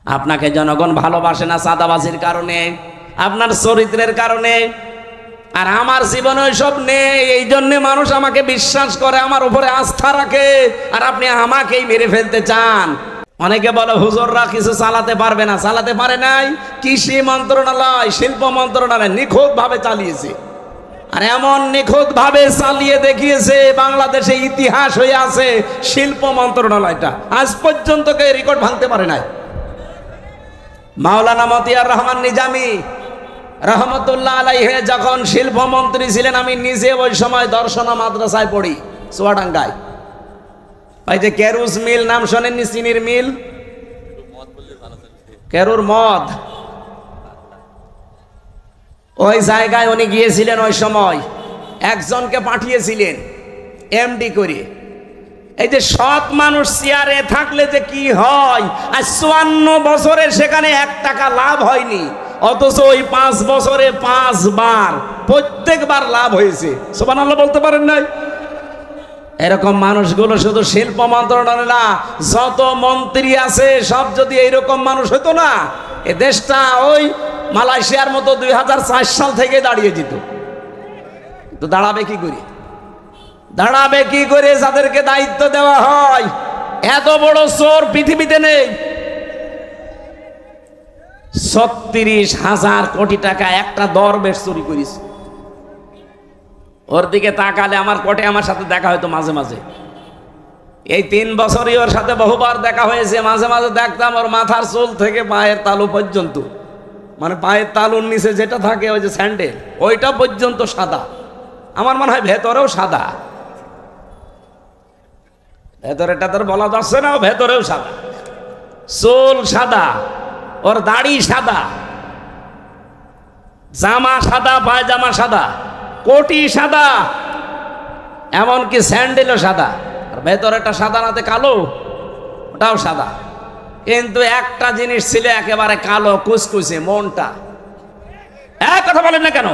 আপনাকে জনগণ ভালোবাসে না চাঁদাবাজির কারণে, আপনার চরিত্রের কারণে। আর আমার জীবনে ওইসব নেই, এই জন্যে মানুষ আমাকে বিশ্বাস করে, আমার উপরে আস্থা রাখে। আর আপনি আমাকেই মেরে ফেলতে চান। অনেকে বলে হুজুররা কিছু চালাতে পারবে না, চালাতে পারে নাই। কৃষি মন্ত্রণালয়, শিল্প মন্ত্রণালয় নিখুঁত ভাবে চালিয়েছে। আর এমন নিখুঁত ভাবে চালিয়ে দেখিয়েছে, বাংলাদেশে ইতিহাস হয়ে আছে শিল্প মন্ত্রণালয়টা। আজ পর্যন্ত কেউ রেকর্ড ভাঙতে পারে নাই। মাওলানা মতিয়ার রহমান নিজামী রহমতুল্লাহ আলাইহি যখন শিল্পমন্ত্রী ছিলেন, আমি নিজে ওই সময় দর্শনা মাদ্রাসায় পড়ি চুয়াডাঙ্গায়। ওই যে কেরুস মিল নাম শোনেননি? চিনির মিল, কেরুর মদ, ওই জায়গায় উনি গিয়েছিলেন। ওই সময় একজনকে পাঠিয়েছিলেন এমডি করে। এই যে সৎ মানুষ চেয়ারে থাকলে যে কি হয়, আর 54 বছরে সেখানে 1 টাকা লাভ হয়নি, অথচ ওই 5 বছরে 5 বার প্রত্যেকবার লাভ হয়েছে। সুবহানাল্লাহ বলতে পারেন নাই? এরকম মানুষগুলো শুধু শিল্প মন্ত্রণালয় না, যত মন্ত্রী আছে সব যদি এইরকম মানুষ হতো না, এ দেশটা ওই মালয়েশিয়ার মতো 2004 সাল থেকে দাঁড়িয়ে যেত। তো দাঁড়াবে কি করে? দাঁড়াবে কি করে যাদেরকে দায়িত্ব দেওয়া হয়? এত বড় চোর পৃথিবীতে নেই। 36,000 কোটি টাকা একটা দরবেশ চুরি করিস। ওর দিকে তাকালে আমার কোটে আমার সাথে দেখা হয়তো মাঝে মাঝে। এই 3 বছরই ওর সাথে বহুবার দেখা হয়েছে। মাঝে মাঝে দেখতাম ওর মাথার চুল থেকে পায়ের তালু পর্যন্ত, মানে পায়ের তালুর নিচে যেটা থাকে ওই যে স্যান্ডেল, ওইটা পর্যন্ত সাদা। আমার মনে হয় ভেতরেও সাদা। ভেতরেটা তোর বলা যাচ্ছে না, ভেতরেও সাদা। চুল সাদা, ওর দাড়ি সাদা, জামা সাদা, পায়জামা সাদা, কোটি সাদা, এমনকি স্যান্ডেলও সাদা। আর ভেতরেটা সাদা নাতে কালো, ওটাও সাদা। কিন্তু একটা জিনিস ছিল একেবারে কালো কুচকুচে, মনটা। এক কথা বলেন না কেন?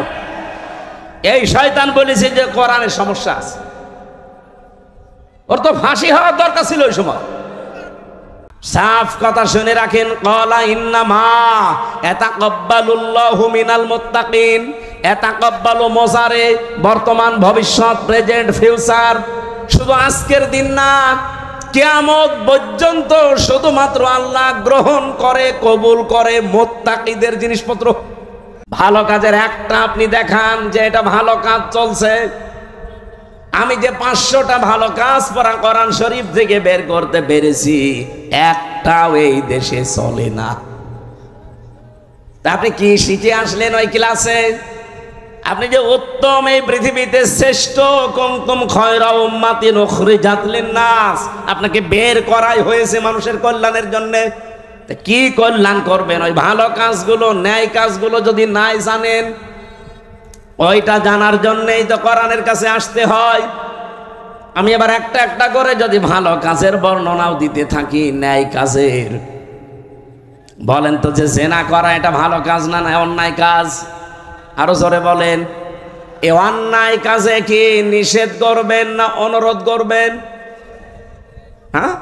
এই শয়তান বলেছে যে কোরআনের সমস্যা আছে। ওর তো ফাঁসি হওয়ার দরকার ছিল ওই সময়। সাফ কথা শুনে রাখেন, ক্বালা ইন্নামা ইয়াতাকাব্বালুল্লাহু মিনাল মুত্তাকিন। ইয়াতাকাব্বালু মোজারে, বর্তমান, ভবিষ্যৎ, প্রেজেন্ট, ফিউচার। শুধু আজকের দিন না, কিয়ামত পর্যন্ত শুধুমাত্র আল্লাহ গ্রহণ করে, কবুল করে মুত্তাকিদের জিনিসপত্র। ভালো কাজের একটা আপনি দেখান যে এটা ভালো কাজ চলছে। আমি যে 500টা ভালো কাজ পড়া কোরআন শরীফ থেকে বের করতে পেরেছি, একটাও এই দেশে চলে না। তা আপনি কি শিখে আসলেন ওই ক্লাসে? আপনি যে উত্তম, এই পৃথিবীতে শ্রেষ্ঠ, কুনতুম খায়রা উম্মাতিন উখরিজাত লিন-নাস, আপনাকে বের করাই হয়েছে মানুষের কল্যাণের জন্য। কি কল্যাণ করবেন? ওই ভালো কাজগুলো, ন্যায় কাজগুলো যদি নাই জানেন, ওইটা জানার জন্যই তো কোরআনের কাছে আসতে হয়। আমি এবার একটা একটা করে যদি ভালো কাজের বর্ণনাও দিতে থাকি, ন্যায় কাজের, বলেন তো যে জেনা করা এটা ভালো কাজ না, না অন্যায় কাজ? আরো জোরে বলেন। এই অন্যায় কাজে কি নিষেধ করবেন না অনুরোধ করবেন? হ্যাঁ,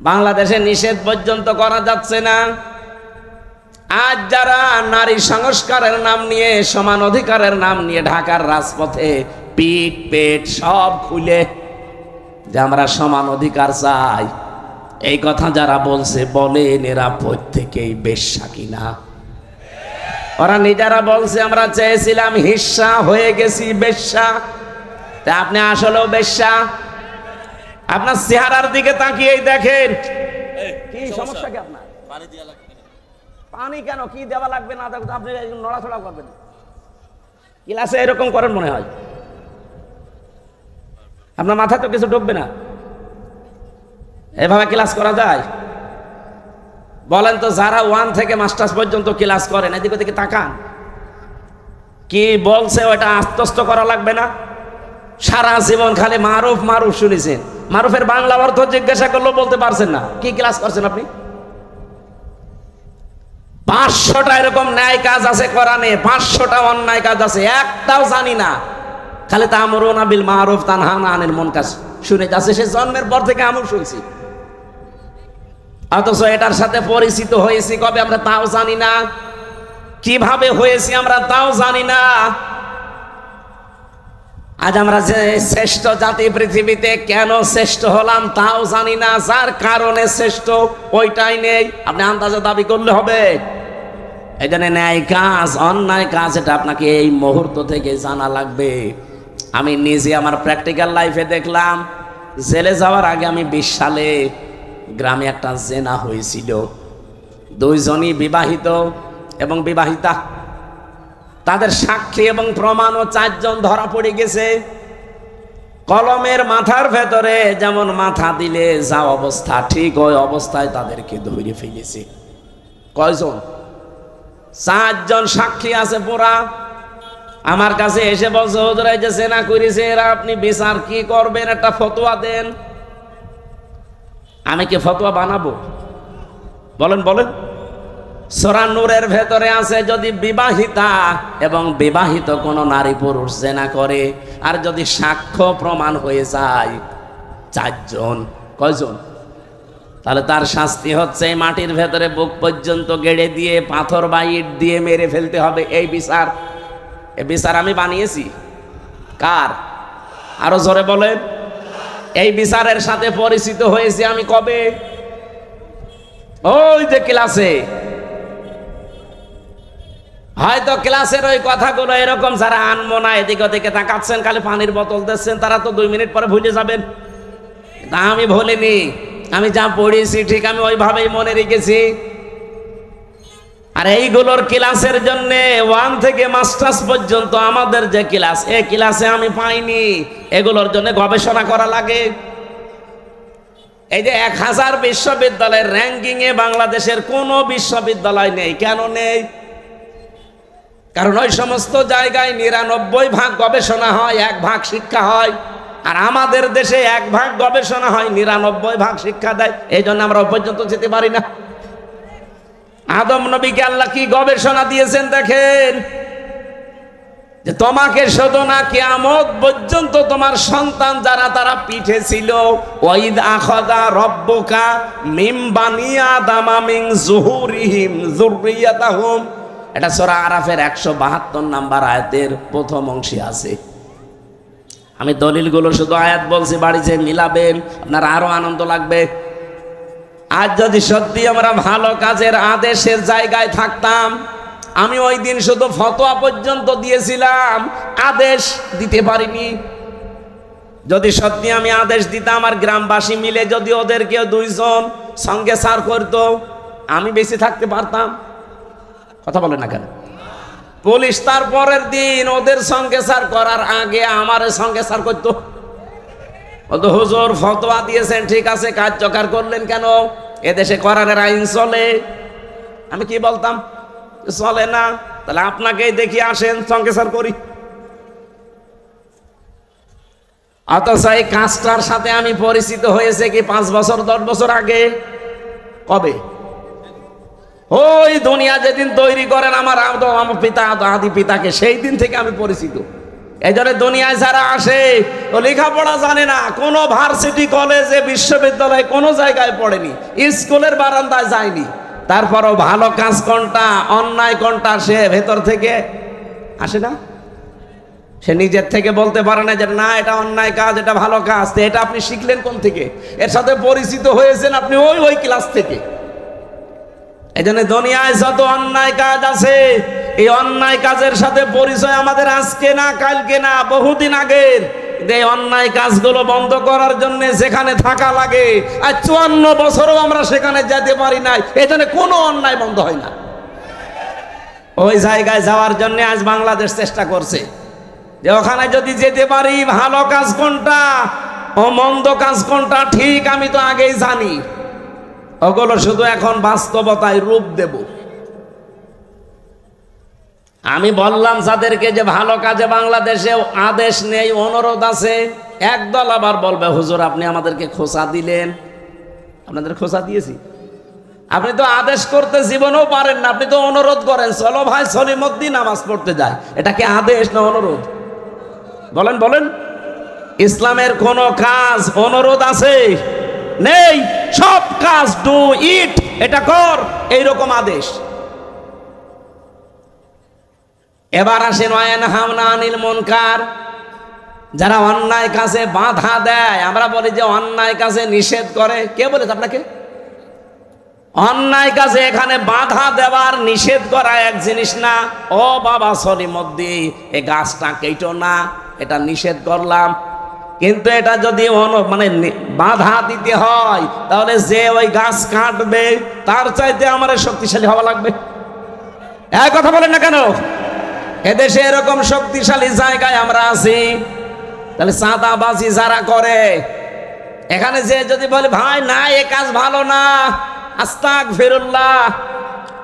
বাংলাদেশে নিষেধ পর্যন্ত করা যাচ্ছে না। আজ যারা নারী সংস্কারের নাম নিয়ে, সমান অধিকারের নাম নিয়ে ঢাকার রাজপথে পিঠ পেট সব খুলে যে আমরা সমান অধিকার চাই, এই কথা যারা বলছে, বলেন এরা প্রত্যেকেই বেশ্যা কিনা? ওরা নিজেরা বলছে আমরা চেয়েছিলাম হিস্সা, হয়ে গেছি বেশ্যা। তা আপনি আসলেও বেশ্যা? আপনার চেহারার দিকে তাকিয়েই দেখেন। কি সমস্যা কি আপনার? পানি কেন? কি দেওয়া লাগবে না? আপনি নড়াচড়া করবেন, ক্লাসে এরকম করেন মনে হয়। আপনার মাথা তো কিছু ঢুকবে না, এভাবে ক্লাস করা যায়? বলেন তো, যারা 1 থেকে মাস্টার্স পর্যন্ত ক্লাস করেন, এদিকে দিকে তাকান, কি বলছে ওটা আত্মস্থ করা লাগবে না? সারা জীবন খালি মারুফ মারুফ শুনেছেন, মারুফের বাংলা অর্থ জিজ্ঞাসা করলেও বলতে পারছেন না। কি ক্লাস করছেন আপনি? 500টা এরকম ন্যায় কাজ আছে কোরআনে, 500টা অন্যায় কাজ আছে, একটাও জানি না। খালি তা'মুরুনা বিল মারুফ তানহাউনা আনিল মুনকার শুনে যাচ্ছে, সে জন্মের পর থেকে আমিও শুনছি। অথচ এটার সাথে পরিচিত হয়েছি কবে আমরা তাও জানি না, কিভাবে হয়েছি আমরা তাও জানি না। আজ আমরা যে শ্রেষ্ঠ জাতি পৃথিবীতে, কেন শ্রেষ্ঠ হলাম তাও জানি না, যার কারণে শ্রেষ্ঠ ওইটাই নেই। আপনি আন্দাজে দাবি করলে হবে? এই জন্য ন্যায় কাজ অন্যায় কাজ এটা আপনাকে এই মুহূর্ত থেকে জানা লাগবে। আমি নিজে আমার প্র্যাকটিক্যাল লাইফে দেখলাম, জেলে যাওয়ার আগে আমি 20 সালে গ্রামে একটা জেনা হয়েছিল। 2 জনই বিবাহিত এবং বিবাহিতা, তাদের সাক্ষী এবং প্রমাণও 4 জন ধরা পড়ে গেছে। কলমের মাথার ভেতরে যেমন মাথা দিলে যা অবস্থা, ঠিক ওই অবস্থায় তাদেরকে ধরে ফেলেছে। কয়জন? 4 জন সাক্ষী আছে পুরা। আমার কাছে এসে বলছে, হুজুর এই যে জেনা করেছে এরা, আপনি বিচার কি করবেন, একটা ফতোয়া দেন। আমি কি ফতোয়া বানাবো? বলেন বলেন। সূরা নূরের ভেতরে আছে, যদি বিবাহিতা এবং বিবাহিত কোন নারী পুরুষ জেনা করে আর যদি সাক্ষ্য প্রমাণ হয়ে যায় 4 জন, কয়জন? তাহলে তার শাস্তি হচ্ছে মাটির ভেতরে বুক পর্যন্ত গেড়ে দিয়ে পাথর বা ইট দিয়ে মেরে ফেলতে হবে। এই বিচার, এই বিচার আমি বানিয়েছি। কার? আরো জোরে বলেন। এই বিচারের সাথে পরিচিত হয়েছি আমি কবে? ওই যে ক্লাসে, হয়তো ক্লাসের ওই কথাগুলো এরকম যারা আনমো না, এদিকে ওদিকে তাকাচ্ছেন, খালি পানির বোতল দিচ্ছেন, তারা তো 2 মিনিট পরে ভুলে যাবেন। তা আমি ভুলিনি, আমি যা পড়েছি ঠিক আমি ওইভাবেই মনে রেখেছি। আর এইগুলোর ক্লাসের জন্য 1 থেকে মাস্টার্স পর্যন্ত আমাদের যে ক্লাস, এই ক্লাসে আমি পাইনি। এগুলোর জন্য গবেষণা করা লাগে। এই যে 1000 বিশ্ববিদ্যালয়ের র্যাঙ্কিং এ বাংলাদেশের কোনো বিশ্ববিদ্যালয় নেই। কেন নেই? কারণ ওই সমস্ত জায়গায় 99% গবেষণা হয়, 1% শিক্ষা হয়। আর আমাদের দেশে 1% গবেষণা হয়, 99% শিক্ষা দেয়। এই জন্য আমরা ওই পর্যন্ত যেতে পারি না। আদম নবীকে আল্লাহ কি গবেষণা দিয়েছেন দেখেন, যে তোমাকে শুধু না কিয়ামত পর্যন্ত তোমার সন্তান যারা তারা পিঠে ছিল, ওয়াইদ আখাযা রাব্বুকা মিন বানি আদামা মিন যুহুরিহিম যুররিয়াতাহুম, এটা সূরা আরাফের 172 নম্বর আয়াতের প্রথম অংশে আছে। আমি দলিলগুলো শুধু আয়াত বলছি, বাড়িতে মিলাবেন, আপনার আরো আনন্দ লাগবে। আজ যদি সত্যি আমরা ভালো কাজের আদেশের জায়গায় থাকতাম, আমি ওই দিন শুধু ফতোয়া পর্যন্ত দিয়েছিলাম, আদেশ দিতে পারিনি। যদি সত্যি আমি আদেশ দিতাম আর গ্রামবাসী মিলে যদি ওদেরকে 2 জন সঙ্গে সার করতো, আমি বেঁচে থাকতে পারতাম? কথা বলে না কেন? পুলিশ তার পরের দিন ওদের সঙ্গে সার করার আগে আমার সঙ্গে সার করতো। বলতো, হুজুর ফতোয়া দিয়েছেন ঠিক আছে, কার্যকর করলেন কেন? এদেশে কোরআনের আইন চলে। আমি কি বলতাম? চলে না, তাহলে আপনাকেই দেখি, আসেন সঙ্গে সার করি। অথচ এই কাজটার সাথে আমি পরিচিত হয়েছে কি 5 বছর 10 বছর আগে। কবে? ওই দুনিয়া যেদিন তৈরি করেন আমার পিতা আদি পিতাকে, সেই দিন থেকে আমি পরিচিত। এই জন্য দুনিয়ায় যারা আসে ও লেখাপড়া জানে না, কোনো ভার্সিটি কলেজে বিশ্ববিদ্যালয়ে কোনো জায়গায় পড়েনি, স্কুলের বারান্দায় যায়নি, তারপরও ভালো কাজ কোনটা অন্যায় কোনটা সে ভেতর থেকে আসে না। সে নিজের থেকে বলতে পারে না যে না এটা অন্যায় কাজ, এটা ভালো কাজ। এটা আপনি শিখলেন কোন থেকে? এর সাথে পরিচিত হয়েছেন আপনি ওই ক্লাস থেকে। এই জন্য দুনিয়ায় যত অন্যায় কাজ আছে, এই অন্যায় কাজের সাথে পরিচয় আমাদের আজকে না, কালকে না, বহুদিন আগের। এই অন্যায় কাজগুলো বন্ধ করার জন্য যেখানে থাকা লাগে, আর 54 বছরও আমরা সেখানে যেতে পারি নাই। এই জন্য কোনো অন্যায় বন্ধ হয় না। ওই জায়গায় যাওয়ার জন্য আজ বাংলাদেশ চেষ্টা করছে যে ওখানে যদি যেতে পারি, ভালো কাজ কোনটা ও মন্দ কাজ কোনটা ঠিক আমি তো আগেই জানি। ওগুলো শুধু এখন বাস্তবতায় রূপ দেব। আমি বললাম যাদেরকে যে ভালো কাজে বাংলাদেশে আদেশ নেই, অনুরোধ আছে, একদল আবার বলবে হুজুর আপনি আমাদেরকে খোঁচা দিলেন। আপনাদের খোঁচা দিয়েছি? আপনি তো আদেশ করতে জীবনেও পারেন না, আপনি তো অনুরোধ করেন, চলো ভাই সলিমুদ্দিন নামাজ পড়তে যায়। এটা কি আদেশ না অনুরোধ? বলেন বলেন। ইসলামের কোন কাজ অনুরোধ আছে? নেই। সব কাজ ডু ইট, এটা কর, এইরকম আদেশ। এবার আসেন ওয়ায়ানহাউনা আনিল মুনকার, যারা অন্যায় কাজে বাধা দেয়। আমরা বলি যে অন্যায় কাজে নিষেধ করে, কে বলেছে আপনাকে? অন্যায় কাজে এখানে বাধা দেওয়ার নিষেধ করা এক জিনিস না। ও বাবা সলিমদ্দি, এই গাছটা কেটো না, এটা নিষেধ করলাম। কিন্তু এটা যদি মানে বাধা দিতে হয়, তাহলে যে ওই গাছ কাটবে তার চাইতে আমার শক্তিশালী হওয়া লাগবে। এক কথা বলেন না কেন? এদেশে এরকম শক্তিশালী জায়গায় আমরা আছি। তাহলে চাঁদাবাজি যারা করে, এখানে যে যদি বলে ভাই না এ কাজ ভালো না, আস্তাগফিরুল্লাহ,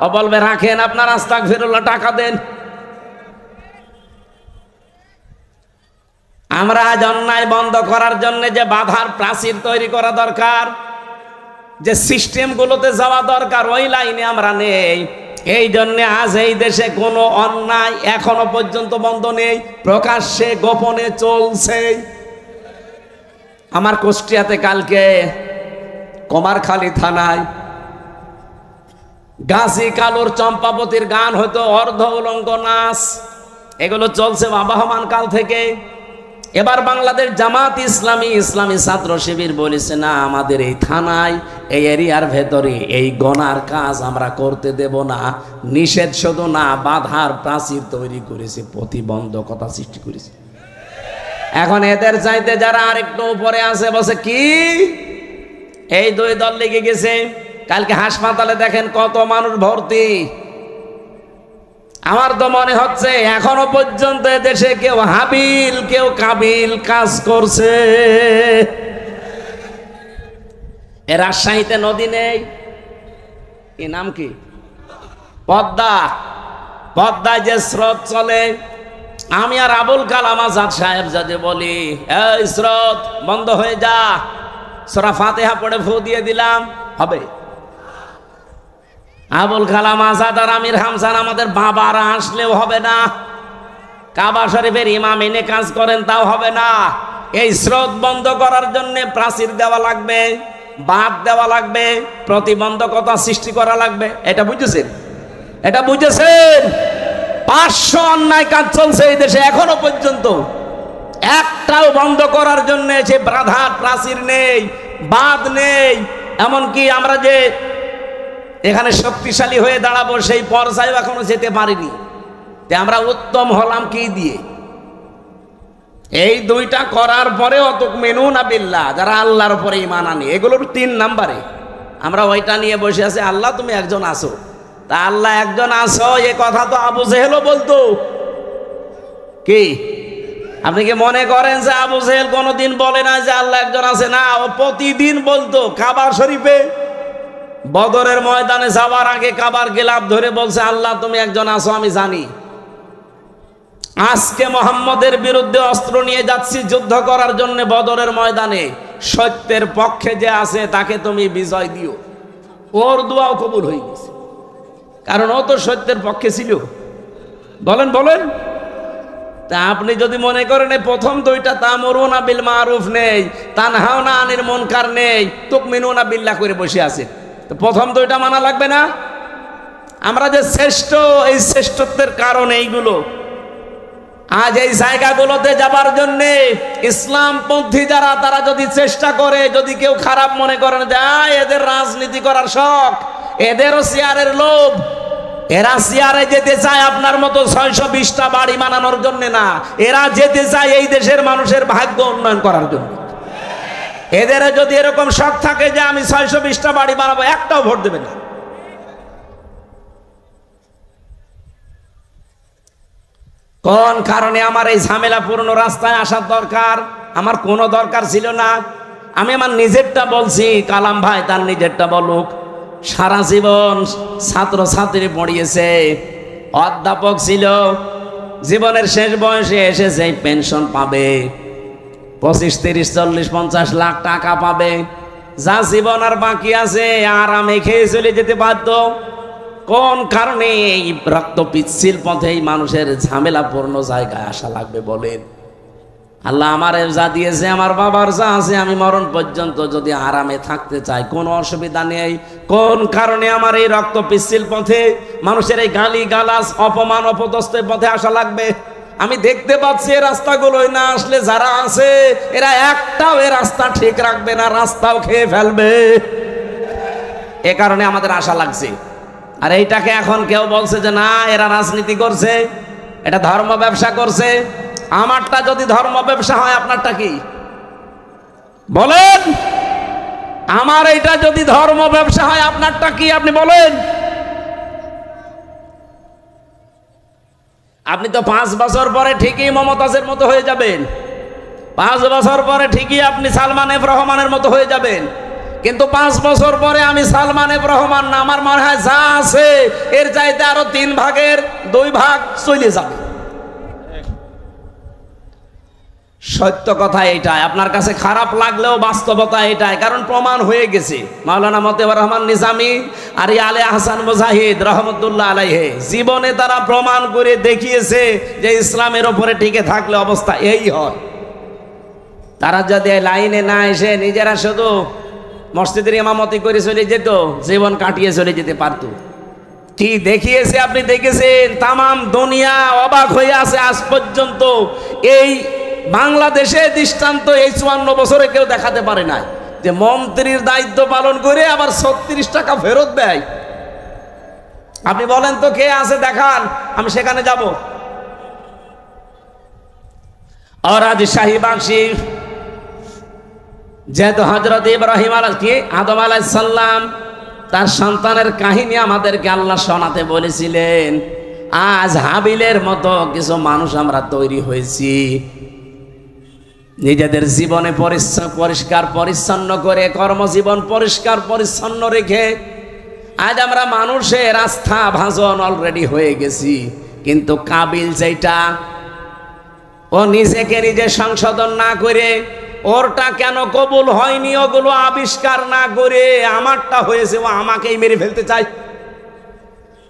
ও বলবে রাখেন আপনার আস্তাগফিরুল্লাহ, টাকা দেন। আমরা আজ অন্যায় বন্ধ করার জন্য যে বাধার প্রাচীর তৈরি করা দরকার, যে সিস্টেমগুলোতে যাওয়া দরকার, ওই লাইনে আমরা নেই। এই জন্য আজ এই দেশে কোনো অন্যায় এখনো পর্যন্ত বন্ধ নেই, প্রকাশ্যে গোপনে চলছে। আমার কুষ্টিয়াতে কালকে কুমারখালী থানায় গাজী কালুর চম্পাবতীর গান হয়তো অর্ধ উলঙ্গ নাচ, এগুলো চলছে আবহমান কাল থেকে। এবার বাংলাদেশ জামাত ইসলামী, ইসলামী ছাত্র শিবির বলেছে না, আমাদের এই থানায় এই এরিয়ার ভেতরে এই গনার কাজ আমরা করতে দেব না। নিষেধ শুধু না, বাধার প্রাচীর তৈরি করেছে, প্রতিবন্ধকতা সৃষ্টি করেছে। এখন এদের চাইতে যারা আরেকটু উপরে আছে বসে কি এই দুই দল লেগে গেছে। কালকে হাসপাতালে দেখেন কত মানুষ ভর্তি। আমার তো মনে হচ্ছে এখনো পর্যন্ত দেশে কেউ হাবিল কেউ কাবিল কাজ করছে। এ রাজশাহীতে নদী নেই, কি নাম কি, পদ্মা। পদ্মায় যে স্রোত চলে, আমি আর আবুল কালাম আজাদ সাহেব যদি বলি এই স্রোত বন্ধ হয়ে যা, সূরা ফাতিহা পড়ে ফু দিয়ে দিলাম, হবে? আবুল কালাম আজাদ আর আমির হামজান আমাদের বাবারা আসলেও হবে না। কাবা শরীফের ইমাম এনে কাজ করেন, তাও হবে না। এই স্রোত বন্ধ করার জন্য প্রাচীর দেওয়া লাগবে, বাঁধ দেওয়া লাগবে, প্রতিবন্ধকতা সৃষ্টি করা লাগবে। এটা বুঝেছেন? এটা বুঝেছেন? 500 অন্যায় কাজ চলছে এই দেশে, এখনো পর্যন্ত একটাও বন্ধ করার জন্য সে বাধার প্রাচীর নেই, বাঁধ নেই। এমনকি আমরা যে এখানে শক্তিশালী হয়ে দাঁড়াবো সেই পর্যায়ে এখনো যেতে পারিনি। আমরা উত্তম হলাম কি দিয়ে? এই দুইটা করার পরে অতুকমিনুনা বিল্লাহ, যারা আল্লাহর উপরে ঈমান আনে, এগুলোর 3 নম্বরে আমরা ওইটা নিয়ে বসে আছি। আল্লাহ তুমি একজন আসো, তা আল্লাহ একজন আসো এ কথা তো আবু জেহেলও বলতো। কি আপনি কি মনে করেন যে আবু জেহেল কোনোদিন বলে না যে আল্লাহ একজন আছে? না, ও প্রতিদিন বলতো। কাবা শরীফে বদরের ময়দানে যাওয়ার আগে কাবার গিলাফ ধরে বলছে আল্লাহ তুমি একজন আসো, আমি জানি। আজকে মোহাম্মদের বিরুদ্ধে অস্ত্র নিয়ে যাচ্ছি যুদ্ধ করার জন্য বদরের ময়দানে, সত্যের পক্ষে যে আছে তাকে তুমি বিজয় দিও। ওর দোয়াও কবুল হয়ে গেছে, কারণ ও তো সত্যের পক্ষে ছিল। বলেন বলেন। তা আপনি যদি মনে করেন এই প্রথম দুইটা তা'মুরুনা বিল মারুফ নেই, তানহাউনা আনিল মুনকার নেই, তু'মিনুনা বিল্লাহ করে বসে আছে, তো প্রথম দুইটা মানা লাগবে না? আমরা যে শ্রেষ্ঠ, এই শ্রেষ্ঠত্বের কারণ এইগুলো। আজ এই জায়গাগুলোতে যাবার জন্য ইসলামপন্থী যারা, তারা যদি চেষ্টা করে, যদি কেউ খারাপ মনে করেন যে এদের রাজনীতি করার শখ, এদেরও চেয়ারের লোভ, এরা চেয়ারে যেতে চায় আপনার মতো 620টা বাড়ি বানানোর জন্য না, এরা যেতে চায় এই দেশের মানুষের ভাগ্য উন্নয়ন করার জন্য। এদের যদি এরকম শখ থাকে যে আমি 620টা বাড়ি বানাবো, একটাও ভোট দেবে না। কোন কারণে আমার এই ঝামেলাপূর্ণ রাস্তায় আসার দরকার? আমার কোনো দরকার ছিল না। আমি আমার নিজেরটা বলছি, কালাম ভাই তার নিজেরটা বলুক। সারা জীবন ছাত্র ছাত্রী পড়িয়েছে, অধ্যাপক ছিল, জীবনের শেষ বয়সে এসে যে পেনশন পাবে 25, 30, 40, 50 লাখ টাকা পাবে, যা জীবন আর বাকি আছে আরামে খেয়ে চলে যেতে বাধ্য। কোন কারণে এই রক্ত পিচ্ছিল পথে এই মানুষের ঝামেলাপূর্ণ জায়গায় আসা লাগবে বলেন? আল্লাহ আমার যা দিয়েছে, আমার বাবার যা আছে, আমি মরণ পর্যন্ত যদি আরামে থাকতে চাই কোনো অসুবিধা নেই। কোন কারণে আমার এই রক্ত পিচ্ছিল পথে, মানুষের এই গালি গালাজ অপমান অপদস্থের পথে আসা লাগবে? আমি দেখতে পাচ্ছি এই রাস্তাগুলোই না আসলে যারা আছে এরা একটাও এই রাস্তা ঠিক রাখবে না, রাস্তাও খেয়ে ফেলবে। এ কারণে আমাদের আশা লাগছে। আর এইটাকে এখন কেউ বলছে যে না এরা রাজনীতি করছে, এটা ধর্ম ব্যবসা করছে। আমারটা যদি ধর্ম ব্যবসা হয় আপনারটা কি বলেন? আমার এইটা যদি ধর্ম ব্যবসা হয় আপনারটা কি আপনি বলেন? আপনি তো 5 বছর পরে ঠিকই মমতাজের মতো হয়ে যাবেন, 5 বছর পরে ঠিকই আপনি সালমান এফ রহমানের মতো হয়ে যাবেন, কিন্তু 5 বছর পরে আমি সালমান এফ রহমান না, আমার মনে হয় যা আছে এর চাইতে আরো 3 ভাগের 2 ভাগ চলে যাবে। সত্য কথা এটাই, আপনার কাছে খারাপ লাগলেও বাস্তবতা এটাই, কারণ প্রমাণ হয়ে গেছে। মাওলানা মতিউর রহমান নিজামী আর আলে আহসান মুজাহিদ রহমতুল্লাহ আলাইহি জীবনে তারা প্রমাণ করে দেখিয়েছে যে ইসলামের ওপরে টিকে থাকলে অবস্থা এই হয়। তারা যদি লাইনে না এসে নিজেরা শুধু মসজিদের ইমামতি করে চলে যেত, জীবন কাটিয়ে চলে যেতে পারত। কি দেখিয়েছে আপনি দেখেছেন, তামাম দুনিয়া অবাক হয়ে আছে আজ পর্যন্ত। এই বাংলাদেশে দৃষ্টান্ত এই 54 বছরে কেউ দেখাতে পারে না যে মন্ত্রীর দায়িত্ব পালন করে আবার 36 টাকা ফেরত দেয়। আপনি বলেন তো কে আছে দেখান, আমি সেখানে যাব। আর আজ শাহীবাগশী যেহেতু হযরত ইব্রাহিম আদম আলাইহিস সালাম তার সন্তানের কাহিনী আমাদেরকে আল্লাহ শোনাতে বলেছিলেন, আজ হাবিলের মতো কিছু মানুষ আমরা তৈরি হয়েছি। নিজেদের জীবনে পরিষ্কার পরিচ্ছন্ন করে, কর্মজীবন পরিষ্কার পরিচ্ছন্ন রেখে আজ আমরা মানুষের আস্থা ভাজন অলরেডি হয়ে গেছি। কিন্তু কাবিল যেটা, ও নিজেকে নিজে সংশোধন না করে, ওরটা কেন কবুল হয়নি ওগুলো আবিষ্কার না করে আমারটা হয়েছে ও আমাকেই মেরে ফেলতে চায়।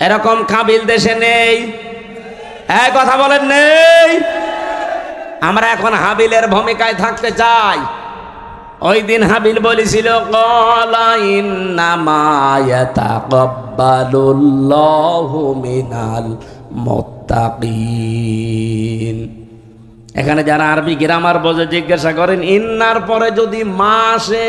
এরকম কাবিল দেশে নেই, এক কথা বলেন নেই। আমরা এখন হাবিলের ভূমিকায় থাকতে চাই। ওই দিন হাবিল বলেছিল ক্বালা ইন্নামা ইয়াতাকাব্বালুল্লাহু মিনাল মুত্তাকিন। এখানে যারা আরবি গ্রামার বোঝে জিজ্ঞাসা করেন, ইন্নার পরে যদি মা আসে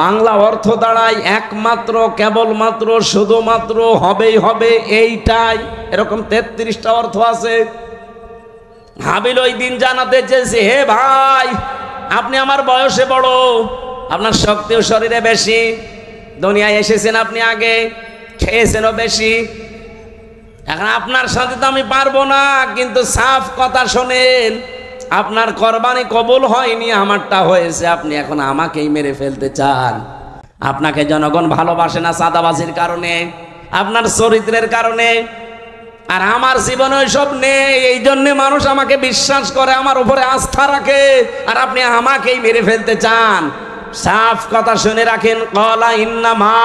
বাংলা অর্থ দাঁড়ায় একমাত্র, কেবলমাত্র, শুধুমাত্র, হবেই হবে, এইটাই। এরকম 33টা অর্থ আছে। হাবিল ওই দিন জানাতে চেয়েছে, হে ভাই আপনি আমার বয়সে বড়, আপনার শক্তিও শরীরে বেশি, দুনিয়ায় এসেছেন আপনি আগে, খেয়েছেনও বেশি, এখন আপনার সাথে তো আমি পারবো না। কিন্তু সাফ কথা শোনেন, আপনার কোরবানি কবুল হয়নি, আমারটা হয়েছে, আপনি এখন আমাকেই মেরে ফেলতে চান। আপনাকে জনগণ ভালোবাসে না চাঁদাবাজির কারণে, আপনার চরিত্রের কারণে, আর আমার জীবনে ওইসব নেই, এই জন্য মানুষ আমাকে বিশ্বাস করে, আমার উপরে আস্থা রাখে, আর আপনি আমাকেই মেরে ফেলতে চান। সাফ কথা শুনে রাখেন, ক্বালা ইন্নামা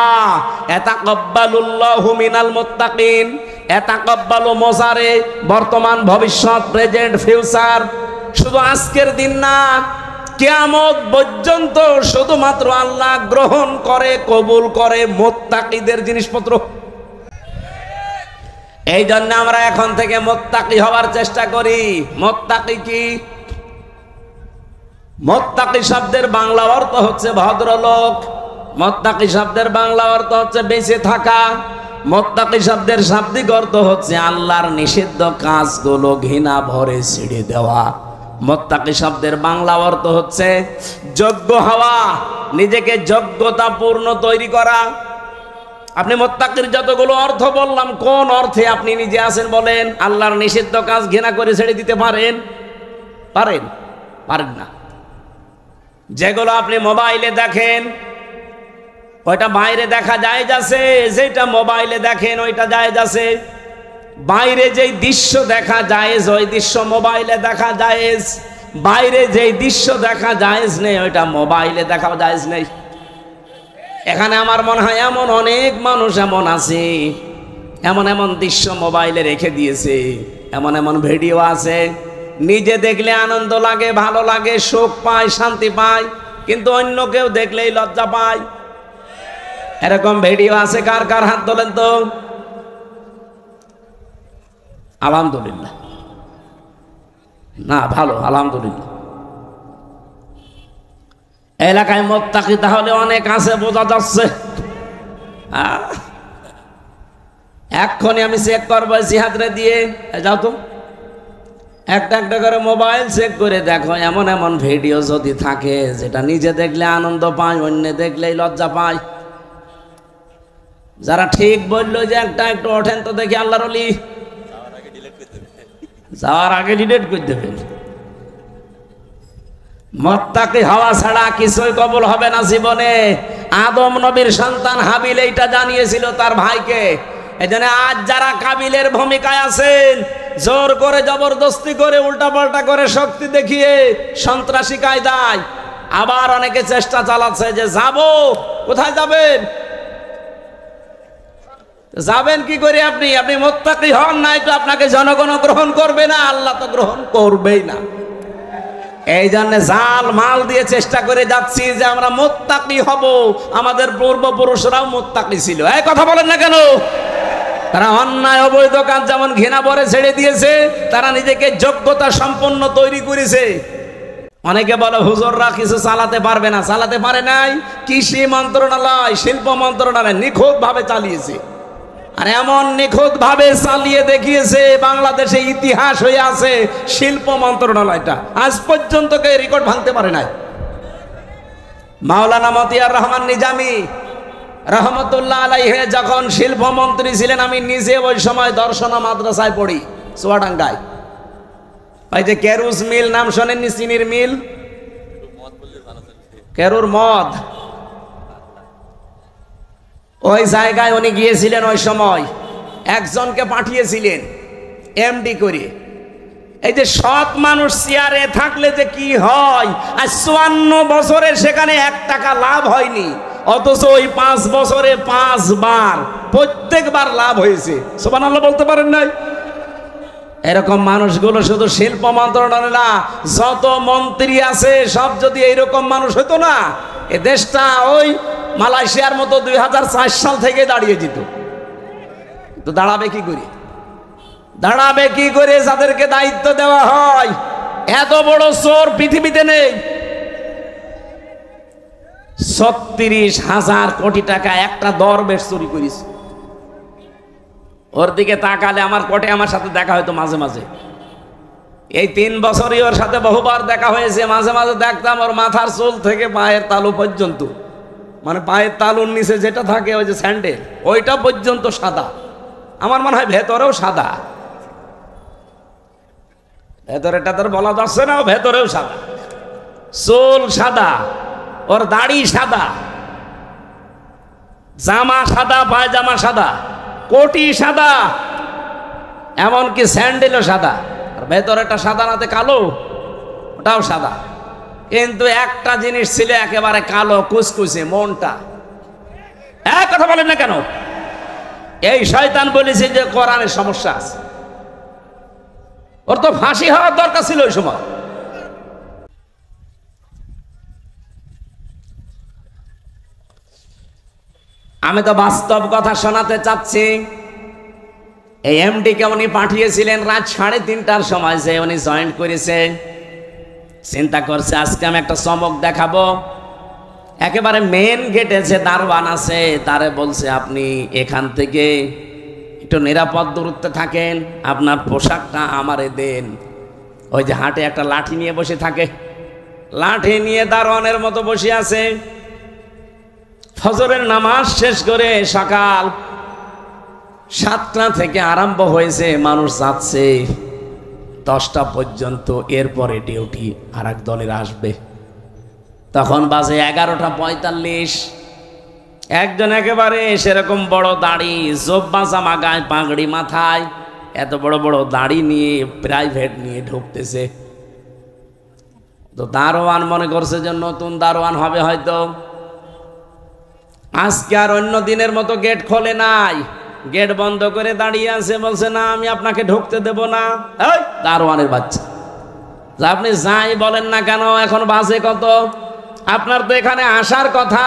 ইয়াতাকাব্বালুল্লাহু মিনাল মুত্তাকিন। ইয়াতাকাব্বালু মোজারে, বর্তমান, ভবিষ্যৎ, প্রেজেন্ট, ফিউচার। শুধু আজকের দিন না, কিয়ামত পর্যন্ত শুধুমাত্র আল্লাহ গ্রহণ করে, কবুল করে মুত্তাকিদের জিনিসপত্র। এই জন্য আমরা এখন থেকে মুত্তাকি হওয়ার চেষ্টা করি। মুত্তাকি কি? মুত্তাকি শব্দের বাংলা অর্থ হচ্ছে ভদ্রলোক। মুত্তাকি শব্দের বাংলা অর্থ হচ্ছে বেঁচে থাকা। মুত্তাকি শব্দের শাব্দিক অর্থ হচ্ছে আল্লাহর নিষিদ্ধ কাজগুলো ঘৃণা ভরে ছেড়ে দেওয়া। মুত্তাকি শব্দের বাংলা অর্থ হচ্ছে যোগ্য হওয়া, নিজেকে যোগ্যতাপূর্ণ তৈরি করা। আপনি মুত্তাকির যতগুলো অর্থ বললাম, কোন অর্থে আপনি নিজে আছেন বলেন? আল্লাহর নিষিদ্ধ কাজ ঘৃণা করে ছেড়ে দিতে পারেন? পারেন? পারেন না। যেগুলো আপনি মোবাইলে দেখেন ওইটা বাইরে দেখা যায় যাচ্ছে, যেটা মোবাইলে দেখেন ওইটা যায় যাচ্ছে। বাইরে যেই দৃশ্য দেখা যায় ওই দৃশ্য মোবাইলে দেখা যায়, বাইরে যেই দৃশ্য দেখা যায় নেই ওইটা মোবাইলে দেখা যায় নেই। এখানে আমার মনে হয় এমন অনেক মানুষ এমন আছে, এমন এমন দৃশ্য মোবাইলে রেখে দিয়েছে, এমন এমন ভিডিও আছে নিজে দেখলে আনন্দ লাগে, ভালো লাগে, সুখ পায়, শান্তি পায়, কিন্তু অন্য কেউ দেখলেই লজ্জা পায়। এরকম ভিডিও আছে কার কার? হাত তোলেন তো। আলহামদুলিল্লাহ, না ভালো, আলহামদুলিল্লাহ। এলাকায় মুত্তাকি তাহলে অনেক আছে, বোঝা যাচ্ছে। এক্ষুনি আমি চেক করবো জিহাদরে দিয়ে। যাও তো, একটা একটা করে মোবাইল চেক করে দেখো, এমন এমন ভিডিও যদি থাকে যেটা নিজে দেখলে আনন্দ পায়, অন্য দেখলেই লজ্জা পায়। যারা ঠিক বললো যে একটা একটু ওঠেন তো দেখি আল্লাহর ওলি, যাওয়ার আগে ডিলিট করে দেবেন। মুত্তাকি হওয়া ছাড়া কিছুই কবুল হবে না জীবনে। আদম নবীর সন্তান হাবিল এইটা জানিয়েছিল তার ভাইকে। এজন্য আজ যারা কাবিলের ভূমিকায় আছেন, জোর করে জবরদস্তি করে উল্টা পাল্টা করে শক্তি দেখিয়ে সন্ত্রাসী কায়দায় আবার অনেকে চেষ্টা চালাচ্ছে যে যাব। কোথায় যাবেন? যাবেন কি করে? আপনি মুত্তাকি হন নাই তো আপনাকে জনগণ গ্রহণ করবে না, আল্লাহ তো গ্রহণ করবেই না। এই জন্য জাল মাল দিয়ে চেষ্টা করে যাচ্ছি যে আমরা মুত্তাকি হব। আমাদের পূর্বপুরুষরাও মুত্তাকি ছিল। এই কথা বলেন না কেন? তারা অন্যায় অবৈধ কাজ যেমন ঘৃণা ভরে ছেড়ে দিয়েছে, তারা নিজেকে যোগ্যতা সম্পন্ন তৈরি করেছে। অনেকে বলে হুজুররা কিছু চালাতে পারবে না, চালাতে পারে নাই। কৃষি মন্ত্রণালয়, শিল্প মন্ত্রণালয় নিখুঁত ভাবে চালিয়েছে, আর এমন নিখুঁত ভাবে চালিয়ে দেখিয়েছে বাংলাদেশে ইতিহাস হয়ে আছে শিল্প মন্ত্রণালয়টা। আজ পর্যন্ত কেউ রেকর্ড ভাঙতে পারে নাই। মাওলানা মতিয়ার রহমান নিজামী রহমতুল্লাহ আলাইহি যখন শিল্পমন্ত্রী ছিলেন, আমি নিজে ওই সময় দর্শনা মাদ্রাসায় পড়ি চুয়াডাঙ্গায়। ওই যে কেরুস মিল নাম শোনেননি? চিনির মিল, কেরুর মদ, ওই জায়গায় উনি গিয়েছিলেন। ওই সময় একজনকে পাঠিয়েছিলেন এমডি করে। এই যে সৎ মানুষ চেয়ারে থাকলে যে কি হয়, আর 54 বছরে সেখানে 1 টাকা লাভ হয়নি, অথচ ওই 5 বছরে 5 বার প্রত্যেকবার লাভ হয়েছে। সুবহানাল্লাহ বলতে পারেন নাই? এরকম মানুষগুলো শুধু শিল্প মন্ত্রণালয় না, যত মন্ত্রী আছে সব যদি এইরকম মানুষ হতো না, এ দেশটা ওই মালয়েশিয়ার মতো 2004 সাল থেকে দাঁড়িয়ে যেত। তো দাঁড়াবে কি করে? দাঁড়াবে কি করে যাদেরকে দায়িত্ব দেওয়া হয়? এত বড় চোর পৃথিবীতে নেই। 36,000 কোটি টাকা একটা দরবেশ চুরি করিস। ওর দিকে তাকালে আমার কোটে আমার সাথে দেখা হয়তো মাঝে মাঝে। এই 3 বছরই ওর সাথে বহুবার দেখা হয়েছে। মাঝে মাঝে দেখতাম ওর মাথার চুল থেকে পায়ের তালু পর্যন্ত, মানে পায়ের তালুর নিচে যেটা থাকে ওই যে স্যান্ডেল, ওইটা পর্যন্ত সাদা। আমার মনে হয় ভেতরেও সাদা। ভেতরেটা তোর বলা যাচ্ছে না, ভেতরেও সাদা। চুল সাদা, ওর দাড়ি সাদা, জামা সাদা, পায়জামা সাদা, কোটি সাদা, এমনকি স্যান্ডেলও সাদা। আর ভেতরেটা সাদা নাতে কালো, ওটাও সাদা। কিন্তু একটা জিনিস ছিল একেবারে কালো কুচকুচে, মনটা। এক কথা বলেন না কেন? এই শয়তান বলেছে যে কোরআনের সমস্যা আছে। ওর তো ফাঁসি হওয়ার দরকার ছিল ওই সময়। আমি তো বাস্তব কথা শোনাতে চাচ্ছি। এই এমডিকে উনি পাঠিয়েছিলেন রাত 3:30টার সময়, যে উনি জয়েন করেছে। চিন্তা করছে আজকে আমি একটা চমক দেখাবো। একেবারে মেন গেটে যে দারোয়ান আছে তারে বলছে, আপনি এখান থেকে একটু নিরাপদ দূরত্বে থাকেন, আপনার পোশাকটা আমারে দেন। ওই যে হাটে একটা লাঠি নিয়ে বসে থাকে, লাঠি নিয়ে দারোয়ানের মতো বসে আছে। ফজরের নামাজ শেষ করে সকাল 7টা থেকে আরম্ভ হয়েছে, মানুষ যাচ্ছে 10টা পর্যন্ত। এরপরে ডিউটি আর এক দলের আসবে। তখন বাজে 11:45। একজন একেবারে সেরকম বড় দাড়ি, জব্বা জামা গায়ে, পাগড়ি মাথায়, এত বড় বড় দাড়ি নিয়ে প্রাইভেট নিয়ে ঢুকতেছে। তো দারোয়ান মনে করছে যে নতুন দারোয়ান হবে হয়তো। আজকে আর অন্য দিনের মতো গেট খোলে নাই, গেট বন্ধ করে দাঁড়িয়ে আছে। বলছে না, আমি আপনাকে ঢুকতে দেব না। এই দারোয়ানের বাচ্চা, যে আপনি যাই বলেন না কেন এখন বাজে কত, আপনার তো এখানে আসার কথা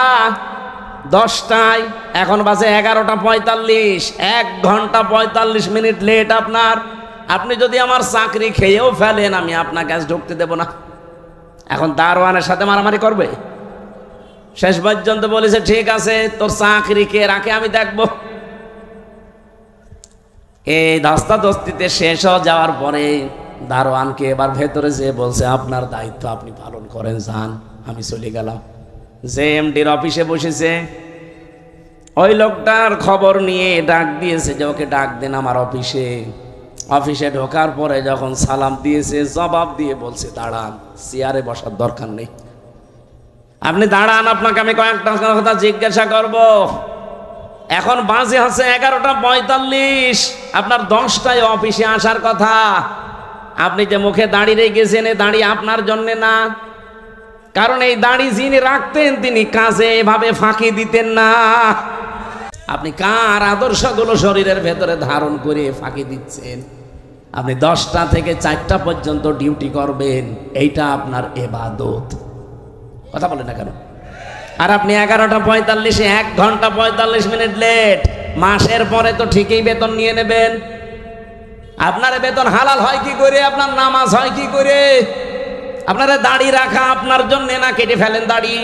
10টায়, এখন বাজে 11:45, 1 ঘন্টা 45 মিনিট লেট আপনার। আপনি যদি আমার চাকরি খেয়েও ফেলেন আমি আপনাকে আজ ঢুকতে দেব না। এখন দারোয়ানের সাথে মারামারি করবে? শেষ পর্যন্ত বলেছে ঠিক আছে তোর চাকরি কে রাখে আমি দেখব। এই ধস্তাধস্তিতে শেষ হয়ে যাওয়ার পরে দারোয়ানকে এবার ভেতরে যেয়ে বলছে আপনার দায়িত্ব আপনি পালন করেন, যান। আমি চলে গেলাম। যে এমডির অফিসে বসেছে ওই লোকটার খবর নিয়ে ডাক দিয়েছে যে ওকে ডাক দেন আমার অফিসে। অফিসে ঢোকার পরে যখন সালাম দিয়েছে জবাব দিয়ে বলছে দাঁড়ান, চেয়ারে বসার দরকার নেই, আপনি দাঁড়ান, আপনাকে আমি কয়েকটা কথা জিজ্ঞাসা করব। এখন বাজে হচ্ছে 11:45, আপনার 10টায় অফিসে আসার কথা। আপনি যে মুখে দাঁড়িয়ে রেখেছেন এই দাঁড়ি আপনার জন্য না, কারণ এই দাঁড়ি যিনি রাখতেন তিনি কাজে এভাবে ফাঁকি দিতেন না। আপনি কার আদর্শগুলো শরীরের ভেতরে ধারণ করে ফাঁকি দিচ্ছেন? আপনি 10টা থেকে 4টা পর্যন্ত ডিউটি করবেন, এইটা আপনার ইবাদত। কথা বলেন না কেন? আর আপনি 11:45, 1 ঘন্টা 45 মিনিট লেট, মাসের পরে তো ঠিকই বেতন নিয়ে নেবেন। আপনার বেতন হালাল হয় কি করে? আপনার নামাজ হয় কি করে? আপনারা দাড়ি রাখা আপনার জন্য না, কেটে ফেলেন দাড়ি।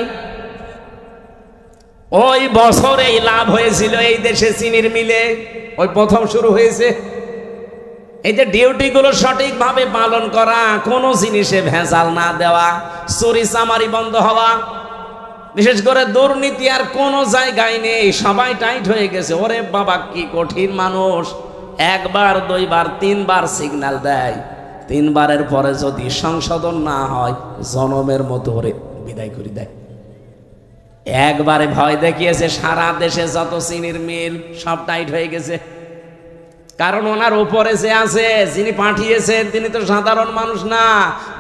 ওই বছরে লাভ হয়েছিল এই দেশে চিনির মিলে, ওই প্রথম শুরু হয়েছে। এই যে ডিউটিগুলো সঠিকভাবে পালন করা, কোনো জিনিসে ভেজাল না দেওয়া, চুরি চামারি বন্ধ হওয়া, বিশেষ করে দুর্নীতি আর কোনো জায়গায় নেই, সবাই টাইট হয়ে গেছে। ওরে বাবা কি কঠিন মানুষ! 1 বার 2 বার 3 বার সিগন্যাল দেয়, 3 বারের পরে যদি সংশোধন না হয় জনমের মতো ওরে বিদায় করে দেয়। একবারে ভয় দেখিয়েছে, সারা দেশে যত চিনির মিল সব টাইট হয়ে গেছে। কারণ ওনার উপরে যে আছে, যিনি পাঠিয়েছেন তিনি তো সাধারণ মানুষ না,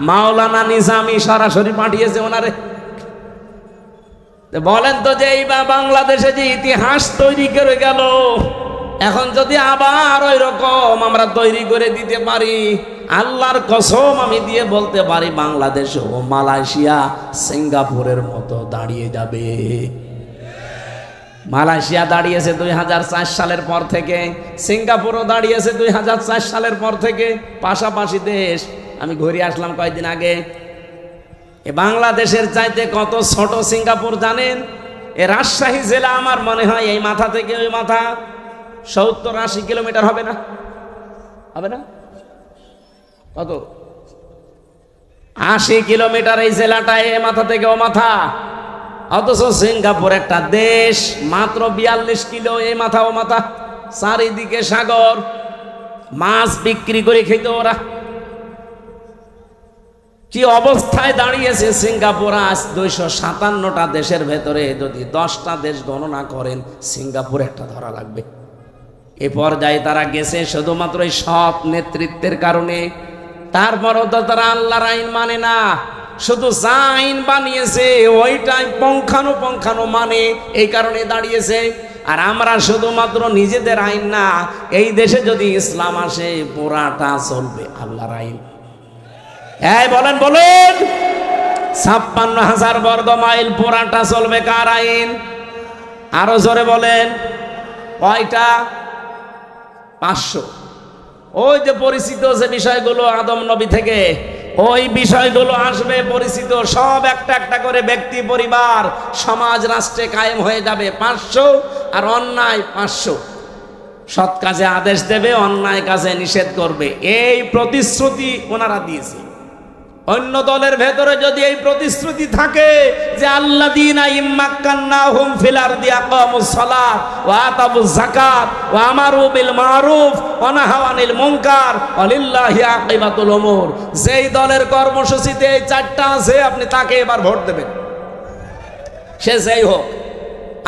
মাওলানা নিজামী সরাসরি পাঠিয়েছে ওনারে। বলেন তো যে এই বাংলাদেশে যে ইতিহাস তৈরি করে গেল, এখন যদি আবার ওই রকম আমরা তৈরি করে দিতে পারি, আল্লাহর কসম আমি দিয়ে বলতে পারি বাংলাদেশ ও মালয়েশিয়া সিঙ্গাপুরের মতো দাঁড়িয়ে যাবে। মালয়েশিয়া দাঁড়িয়েছে 2004 সালের পর থেকে, সিঙ্গাপুরও দাঁড়িয়েছে 2004 সালের পর থেকে, পাশাপাশি দেশ। আমি ঘুরে আসলাম কয়েকদিন আগে। বাংলাদেশের চাইতে কত ছোট সিঙ্গাপুর জানেন? এ রাজশাহী জেলা আমার মনে হয় এই মাথা থেকে ওই মাথা 70-80 কিলোমিটার হবে না? হবে না? কত? 80 কিলোমিটার এই জেলাটা, এ মাথা থেকে ও মাথা। অথচ সিঙ্গাপুর একটা দেশ, মাত্র 42 কিলো এই মাথা ও মাথা, চারিদিকে সাগর, মাছ বিক্রি করে খেত ওরা। কি অবস্থায় দাঁড়িয়েছে সিঙ্গাপুর আজ! 257টা দেশের ভেতরে যদি 10টা দেশ গণনা করেন, সিঙ্গাপুর একটা ধরা লাগবে। এ পর্যায়ে তারা গেছে শুধুমাত্র এই সৎ নেতৃত্বের কারণে। তারপরও তো তারা আল্লাহর আইন মানে না, শুধু যা আইন বানিয়েছে ওইটাই পঙ্খানো মানে, এই কারণে দাঁড়িয়েছে। আর আমরা শুধুমাত্র নিজেদের আইন না, এই দেশে যদি ইসলাম আসে পুরাটা চলবে আল্লাহর আইন। এই বলেন 56,000 বর্গ মাইল পুরাটা চলবে কার আইন? আরো জোরে বলেন কয়টা? 500। ওই যে পরিচিত যে বিষয়গুলো আদম নবী থেকে, ওই বিষয়গুলো আসবে পরিচিত, সব একটা একটা করে ব্যক্তি, পরিবার, সমাজ, রাষ্ট্রে কায়েম হয়ে যাবে 500। আর অন্যায় 500। সৎ কাজে আদেশ দেবে, অন্যায় কাজে নিষেধ করবে। এই প্রতিশ্রুতি ওনারা দিয়েছে। অন্য দলের ভেতরে যদি এই প্রতিশ্রুতি থাকে যে আল্লাযীনা ইম্মাক্কান্নাহুম ফিল আরদি আকামুস সালাত ওয়া আতাবুজ যাকাত ওয়া আমারু বিল মারুফ ওয়া নাহাউ আনিল মুনকার ওয়া লিল্লাহি আকিবাতুল উমুর, যেই দলের কর্মসূচিতে এই 4টা আছে আপনি তাকে এবার ভোট দেবেন, সে যেই হোক।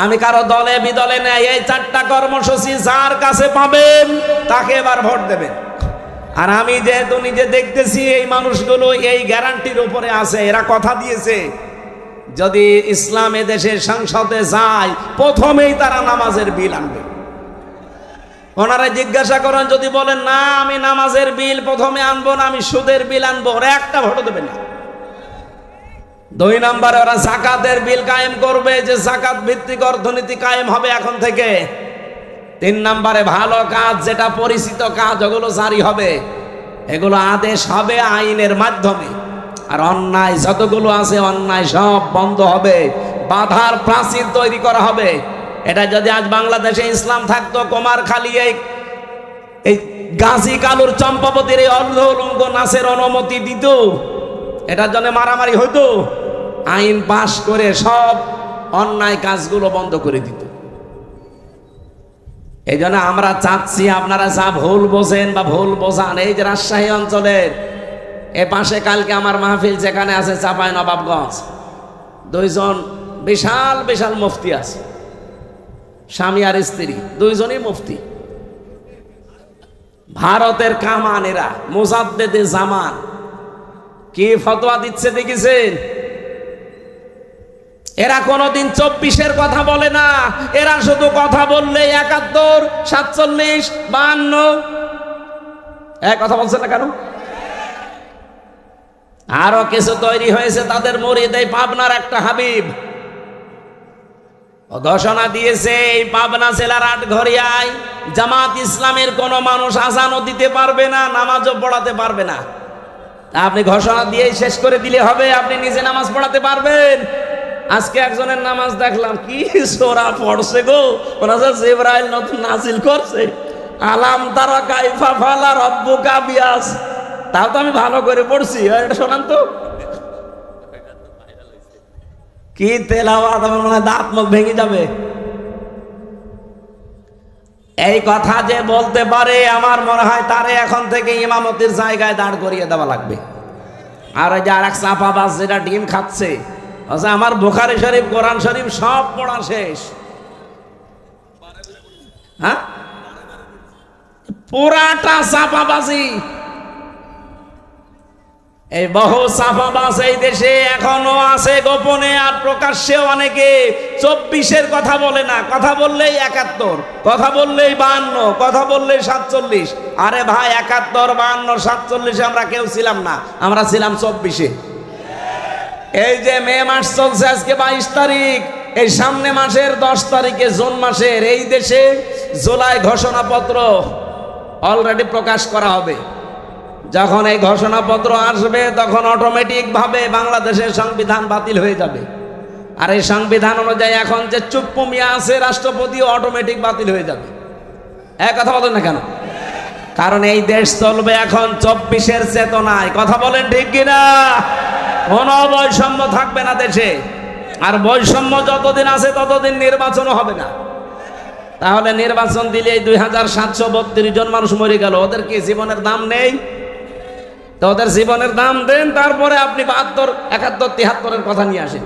আমি কারো দলে বিদলে নেই, এই 4টা কর্মসূচি যার কাছে পাবেন তাকে এবার ভোট দেবেন। আর আমি যেহেতু নিজে দেখতেছি এই মানুষগুলো এই গ্যারান্টির উপরে আছে, এরা কথা দিয়েছে যদি ইসলাম এদেশের সংসদে যায় প্রথমেই তারা নামাজের বিল আনবে। ওনারা জিজ্ঞাসা করেন, যদি বলেন না আমি নামাজের বিল প্রথমে আনবো না, আমি সুদের বিল আনবো, ওরা একটা ভোটও দেবে না। 2 নম্বরে ওরা যাকাতের বিল কায়েম করবে, যে যাকাত ভিত্তিক অর্থনীতি কায়েম হবে এখন থেকে। 3 নম্বরে ভালো কাজ, যেটা পরিচিত কাজ, ওগুলো জারি হবে, এগুলো আদেশ হবে আইনের মাধ্যমে। আর অন্যায় যতগুলো আছে, অন্যায় সব বন্ধ হবে, বাধার প্রাচীর তৈরি করা হবে। এটা যদি আজ বাংলাদেশে ইসলাম থাকতো, কুমারখালী এই গাজী কালুর চম্পাবতীর এই অর্ধলঙ্গ নাচের অনুমতি দিত, এটার জন্য মারামারি হইতো, আইন পাশ করে সব অন্যায় কাজগুলো বন্ধ করে দিত। এই জন্য আমরা চাচ্ছি, আপনারা যা ভুল বোঝেন বা ভুল বোঝান, এই যে রাজশাহী অঞ্চলের এ পাশে কালকে আমার মাহফিল যেখানে আছে চাঁপাইনবাবগঞ্জ, 2 জন বিশাল বিশাল মুফতি আছে, স্বামী আর স্ত্রী 2 জনই মুফতি, ভারতের কামান, এরা মুজাদ্দেদে জামান, কি ফতোয়া দিচ্ছে দেখেছেন? এরা কোনোদিন 24-এর কথা বলে না, এরা শুধু কথা বললে 71, 47, 52, এক কথা বলছে না কেন? আরো কিছু তৈরি হয়েছে তাদের মুরিদ, এই পাবনার একটা হাবিব ঘোষণা দিয়েছে, এই পাবনা জেলার আটঘরিয়ায় জামাত ইসলামের কোন মানুষ আজানও দিতে পারবে না, নামাজও পড়াতে পারবে না। আপনি ঘোষণা দিয়ে শেষ করে দিলে হবে? আপনি নিজে নামাজ পড়াতে পারবেন? আজকে একজনের নামাজ দেখলাম, কি সূরা পড়ছে গো, জিবরাইল নতুন নাজিল করছে, আলাম তারা কাইফা ফালা রাব্বুকা বিয়াস। তাও তো আমি ভালো করে পড়ছি, এটা শোনান তো। কি তেলাওয়াত, আমার মনে হয় দাঁত মুখ ভেঙে যাবে। এই কথা যে বলতে পারে, আমার মনে হয় তারে এখন থেকে ইমামতির জায়গায় দাঁড় করিয়ে দেওয়া লাগবে। আর ওই যে আর এক চাপাবাজ যেটা ডিম খাচ্ছে, আমার বুখারী শরীফ, কোরআন শরীফ সব পড়া শেষ, হ্যাঁ, পুরাটা চাপাবাজি। এই বহু চাপাবাজ এই দেশে এখনো আছে গোপনে, আর প্রকাশ্যে অনেকে 24-এর কথা বলে না, কথা বললেই 71, কথা বললেই 52, কথা বললেই 47। আরে ভাই, 71, 52, 47 আমরা কেউ ছিলাম না, আমরা ছিলাম 24-এ। এই যে মে মাস চলছে, আজকে 22 তারিখ, এই সামনে মাসের 10 তারিখে, জুন মাসের, এই দেশে জুলাই ঘোষণাপত্র অলরেডি প্রকাশ করা হবে। যখন এই ঘোষণাপত্র আসবে, তখন অটোমেটিক ভাবে বাংলাদেশের সংবিধান বাতিল হয়ে যাবে। আর এই সংবিধান অনুযায়ী এখন যে চুপ্পু মিয়া আছে রাষ্ট্রপতিও অটোমেটিক বাতিল হয়ে যাবে। এক কথা বলেন না কেন? কারণ এই দেশ চলবে এখন 24-এর চেতনায়। কথা বলেন ঠিক কিনা? কোনো বৈষম্য থাকবে না দেশে, আর বৈষম্য যতদিন আছে ততদিন নির্বাচনও হবে না। তাহলে নির্বাচন দিলে 2732 জন মানুষ মরে গেল, ওদের কি জীবনের দাম নেই? তো ওদের জীবনের দাম দেন, তারপরে আপনি 72, 71, 73-এর কথা নিয়ে আসেন।